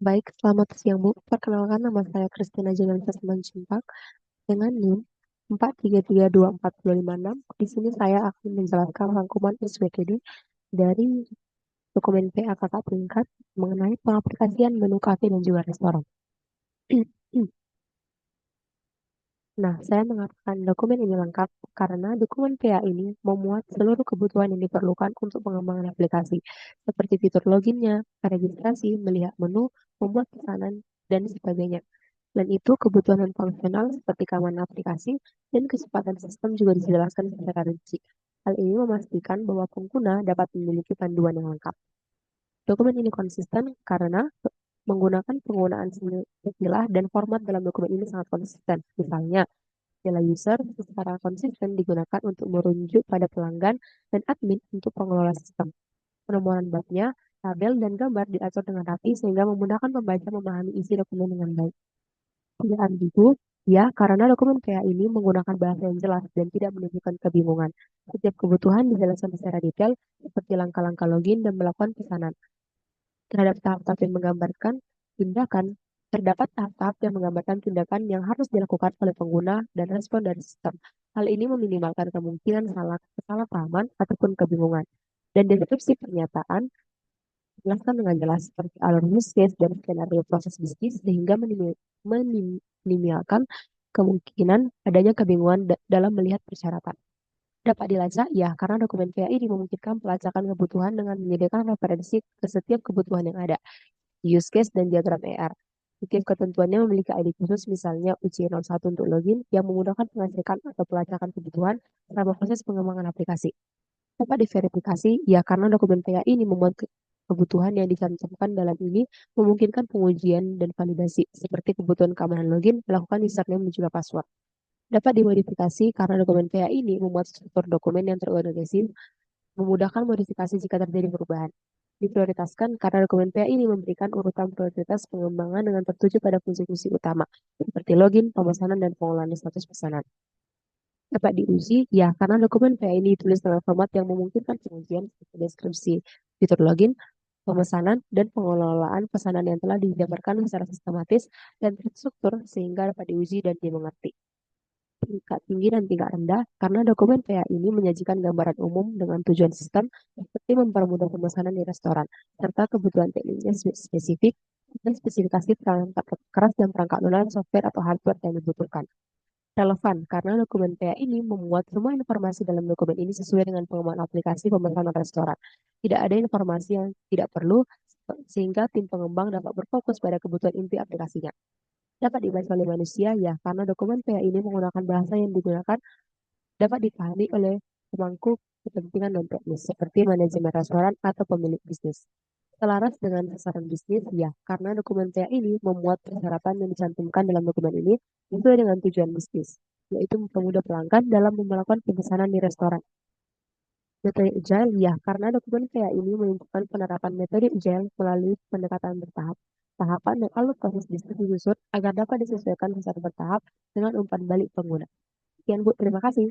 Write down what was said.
Baik, selamat siang Bu. Perkenalkan nama saya Christina Jananta Simanjuntak dengan NIM 4332456. Di sini saya akan menjelaskan rangkuman SWKD dari dokumen PA kakak tingkat mengenai pengaplikasian menu kafe dan juga restoran. Nah, saya mengatakan dokumen ini lengkap karena dokumen PA ini memuat seluruh kebutuhan yang diperlukan untuk pengembangan aplikasi, seperti fitur loginnya, registrasi, melihat menu, membuat pesanan, dan sebagainya. Selain itu, kebutuhan non-fungsional seperti keamanan aplikasi dan kecepatan sistem juga dijelaskan secara rinci. Hal ini memastikan bahwa pengguna dapat memiliki panduan yang lengkap. Dokumen ini konsisten karena menggunakan penggunaan istilah dan format dalam dokumen ini sangat konsisten. Misalnya, istilah user secara konsisten digunakan untuk merujuk pada pelanggan dan admin untuk pengelola sistem. Penemuan babnya, tabel, dan gambar diatur dengan rapi sehingga memudahkan pembaca memahami isi dokumen dengan baik. Tidak ambigu, ya, karena dokumen PA ini menggunakan bahasa yang jelas dan tidak menunjukkan kebingungan. Setiap kebutuhan dijelaskan secara detail, seperti langkah-langkah login dan melakukan pesanan. Terhadap tahap-tahap yang menggambarkan tindakan, terdapat tahap-tahap yang menggambarkan tindakan yang harus dilakukan oleh pengguna dan respon dari sistem. Hal ini meminimalkan kemungkinan kesalahpahaman ataupun kebingungan. Dan deskripsi pernyataan jelaskan dengan jelas seperti alur use case dan skenario proses bisnis sehingga meminimalkan kemungkinan adanya kebingungan dalam melihat persyaratan. Dapat dilacak, ya, karena dokumen PA ini memungkinkan pelacakan kebutuhan dengan menyediakan referensi ke setiap kebutuhan yang ada, use case, dan diagram ER. Setiap ketentuannya memiliki ID khusus, misalnya UC01 untuk login, yang memudahkan pengecekan atau pelacakan kebutuhan selama proses pengembangan aplikasi. Dapat diverifikasi, ya, karena dokumen PA ini memuat kebutuhan yang dicantumkan dalam ini memungkinkan pengujian dan validasi, seperti kebutuhan keamanan login, melakukan username dan juga password. Dapat dimodifikasi karena dokumen PA ini memuat struktur dokumen yang terorganisir, memudahkan modifikasi jika terjadi perubahan. Diprioritaskan karena dokumen PA ini memberikan urutan prioritas pengembangan dengan tertuju pada fungsi-fungsi utama, seperti login, pemesanan, dan pengelolaan status pesanan. Dapat diuji, ya, karena dokumen PA ini ditulis dalam format yang memungkinkan pengujian seperti deskripsi fitur login, pemesanan, dan pengelolaan pesanan yang telah dijabarkan secara sistematis dan terstruktur sehingga dapat diuji dan dimengerti. Tingkat tinggi dan tingkat rendah karena dokumen PA ini menyajikan gambaran umum dengan tujuan sistem seperti mempermudah pemesanan di restoran, serta kebutuhan teknisnya spesifik dan spesifikasi perangkat keras dan perangkat lunak software atau hardware yang dibutuhkan. Relevan karena dokumen PA ini memuat semua informasi dalam dokumen ini sesuai dengan pengembangan aplikasi pemesanan restoran. Tidak ada informasi yang tidak perlu sehingga tim pengembang dapat berfokus pada kebutuhan inti aplikasinya. Dapat dibaca oleh manusia, ya, karena dokumen PA ini menggunakan bahasa yang digunakan dapat dipahami oleh pemangku kepentingan non-teknis seperti manajemen restoran atau pemilik bisnis. Selaras dengan sasaran bisnis, ya, karena dokumen PA ini memuat persyaratan yang dicantumkan dalam dokumen ini sesuai dengan tujuan bisnis, yaitu mempermudah pelanggan dalam melakukan pemesanan di restoran. Metode Agile, ya, karena dokumen PA ini menunjukkan penerapan metode Agile melalui pendekatan bertahap. Tahapan dan alur proses bisnis disusun agar dapat disesuaikan secara bertahap dengan umpan balik pengguna. Sekian Bu, terima kasih.